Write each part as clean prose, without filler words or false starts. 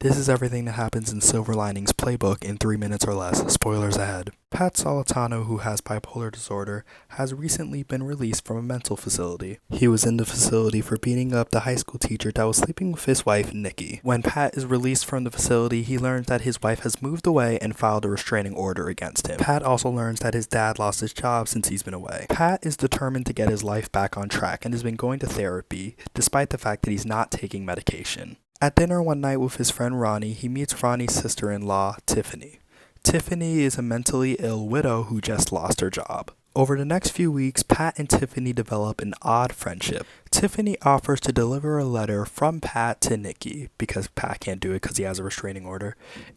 This is everything that happens in Silver Linings Playbook in 3 minutes or less. Spoilers ahead. Pat Solitano, who has bipolar disorder, has recently been released from a mental facility. He was in the facility for beating up the high school teacher that was sleeping with his wife, Nikki. When Pat is released from the facility, he learns that his wife has moved away and filed a restraining order against him. Pat also learns that his dad lost his job since he's been away. Pat is determined to get his life back on track and has been going to therapy, despite the fact that he's not taking medication. At dinner one night with his friend Ronnie, he meets Ronnie's sister-in-law, Tiffany. Tiffany is a mentally ill widow who just lost her job. Over the next few weeks, Pat and Tiffany develop an odd friendship. Tiffany offers to deliver a letter from Pat to Nikki, because Pat can't do it because he has a restraining order.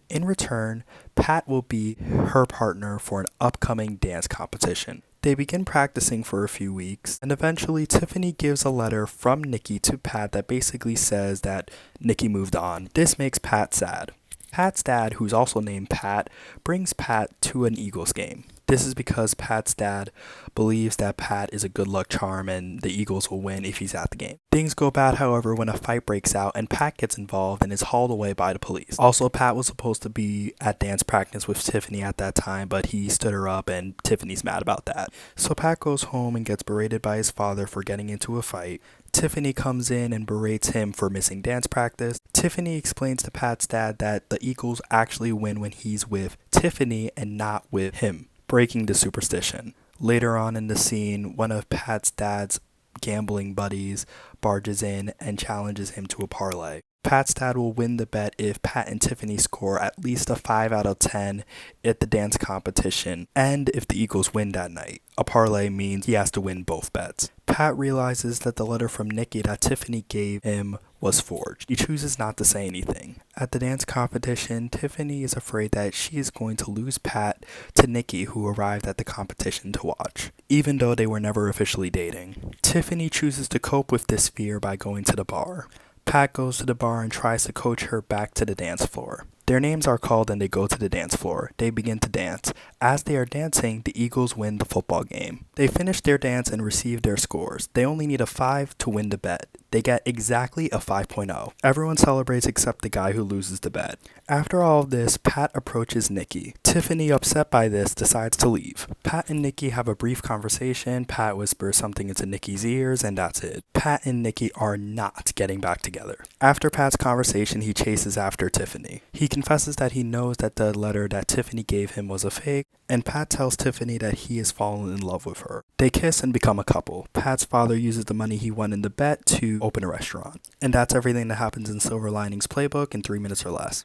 In return, Pat will be her partner for an upcoming dance competition. They begin practicing for a few weeks, and eventually Tiffany gives a letter from Nikki to Pat that basically says that Nikki moved on. This makes Pat sad. Pat's dad, who's also named Pat, brings Pat to an Eagles game. This is because Pat's dad believes that Pat is a good luck charm and the Eagles will win if he's at the game. Things go bad, however, when a fight breaks out and Pat gets involved and is hauled away by the police. Also, Pat was supposed to be at dance practice with Tiffany at that time, but he stood her up and Tiffany's mad about that. So Pat goes home and gets berated by his father for getting into a fight. Tiffany comes in and berates him for missing dance practice. Tiffany explains to Pat's dad that the Eagles actually win when he's with Tiffany and not with him, breaking the superstition. Later on in the scene, one of Pat's dad's gambling buddies barges in and challenges him to a parlay. Pat's dad will win the bet if Pat and Tiffany score at least a 5 out of 10 at the dance competition, and if the Eagles win that night. A parlay means he has to win both bets. Pat realizes that the letter from Nikki that Tiffany gave him was forged. He chooses not to say anything. At the dance competition, Tiffany is afraid that she is going to lose Pat to Nikki, who arrived at the competition to watch, even though they were never officially dating. Tiffany chooses to cope with this fear by going to the bar. Pat goes to the bar and tries to coach her back to the dance floor. Their names are called and they go to the dance floor. They begin to dance. As they are dancing, the Eagles win the football game. They finish their dance and receive their scores. They only need a 5 to win the bet. They get exactly a 5.0. Everyone celebrates except the guy who loses the bet. After all of this, Pat approaches Nikki. Tiffany, upset by this, decides to leave. Pat and Nikki have a brief conversation. Pat whispers something into Nikki's ears, and that's it. Pat and Nikki are not getting back together. After Pat's conversation, he chases after Tiffany. He confesses that he knows that the letter that Tiffany gave him was a fake, and Pat tells Tiffany that he has fallen in love with her. They kiss and become a couple. Pat's father uses the money he won in the bet to open a restaurant. And that's everything that happens in Silver Linings Playbook in 3 minutes or less.